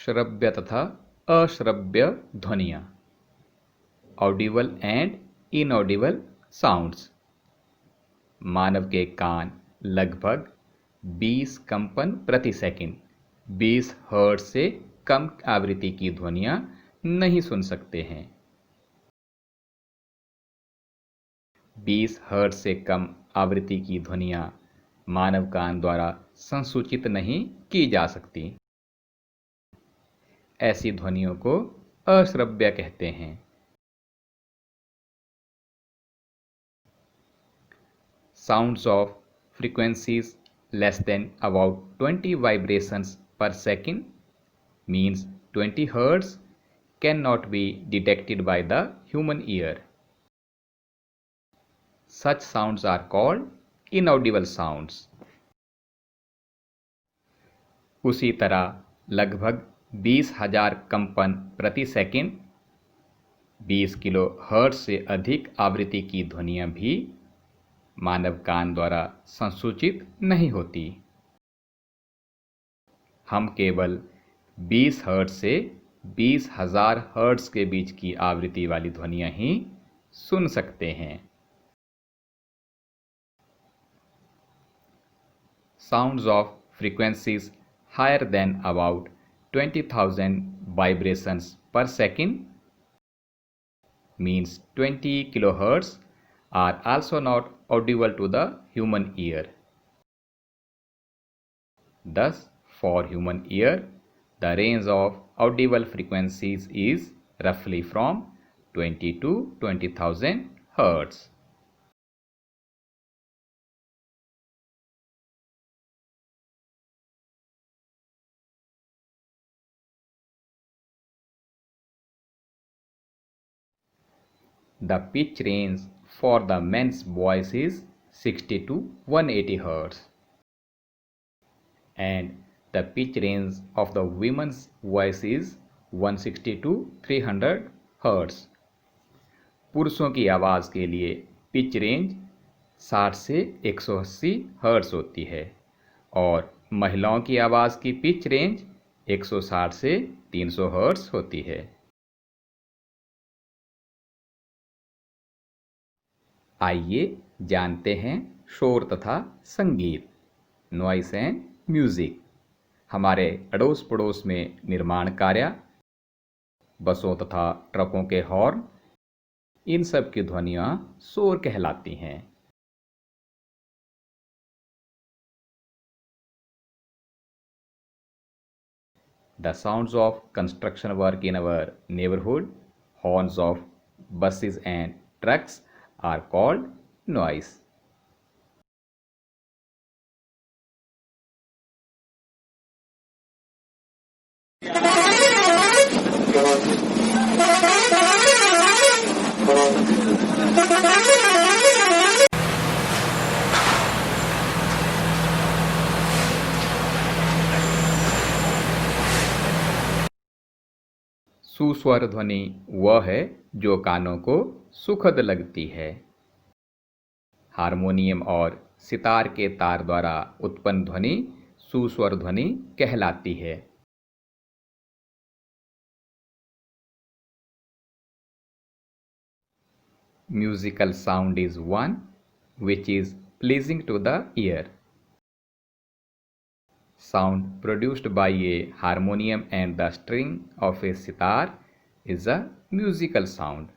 श्रव्य तथा अश्रव्य ध्वनियाँ, ऑडिबल एंड इनऑडिबल साउंड्स। मानव के कान लगभग 20 कंपन प्रति सेकंड 20 हर्ट्ज से कम आवृत्ति की ध्वनियाँ नहीं सुन सकते हैं। 20 हर्ट्ज से कम आवृत्ति की ध्वनियाँ मानव कान द्वारा संसूचित नहीं की जा सकती। ऐसी ध्वनियों को अश्रव्य कहते हैं। Sounds of frequencies less than about 20 vibrations per second means 20 Hz cannot be detected by the human ear. Such sounds are called inaudible sounds. उसी तरह लगभग 20,000 कंपन प्रति सेकंड 20 किलो हर्ट्ज से अधिक आवृत्ति की ध्वनियाँ भी मानव कान द्वारा संसूचित नहीं होती। हम केवल 20 हर्ट्ज से 20,000 हर्ट्ज के बीच की आवृत्ति वाली ध्वनियाँ ही सुन सकते हैं। Sounds of frequencies higher than about 20,000 vibrations per second means 20 kilohertz are also not audible to the human ear. Thus, for human ear, the range of audible frequencies is roughly from 20 to 20,000 Hz. The pitch range for the men's voice is 60 to 180 Hz. And the pitch range of the women's voice is 160 to 300 Hz. पुरुषों की आवाज़ के लिए pitch range 60 से 180 hertz होती है और महिलाओं की आवाज़ की पिच रेंज 160 से 300 हर्ट्ज होती है। आइए जानते हैं शोर तथा संगीत, नॉइस एंड म्यूजिक। हमारे अड़ोस पड़ोस में निर्माण कार्य, बसों तथा ट्रकों के हॉर्न, इन सब की ध्वनियाँ शोर कहलाती हैं। The sounds of construction work in our neighborhood, horns of buses and trucks are called noise. सुस्वर ध्वनि वह है जो कानों को सुखद लगती है। हारमोनियम और सितार के तार द्वारा उत्पन्न ध्वनि सुस्वर ध्वनि कहलाती है। Musical sound is one which is pleasing to the ear. Sound produced by a harmonium and the string of a sitar is a musical sound.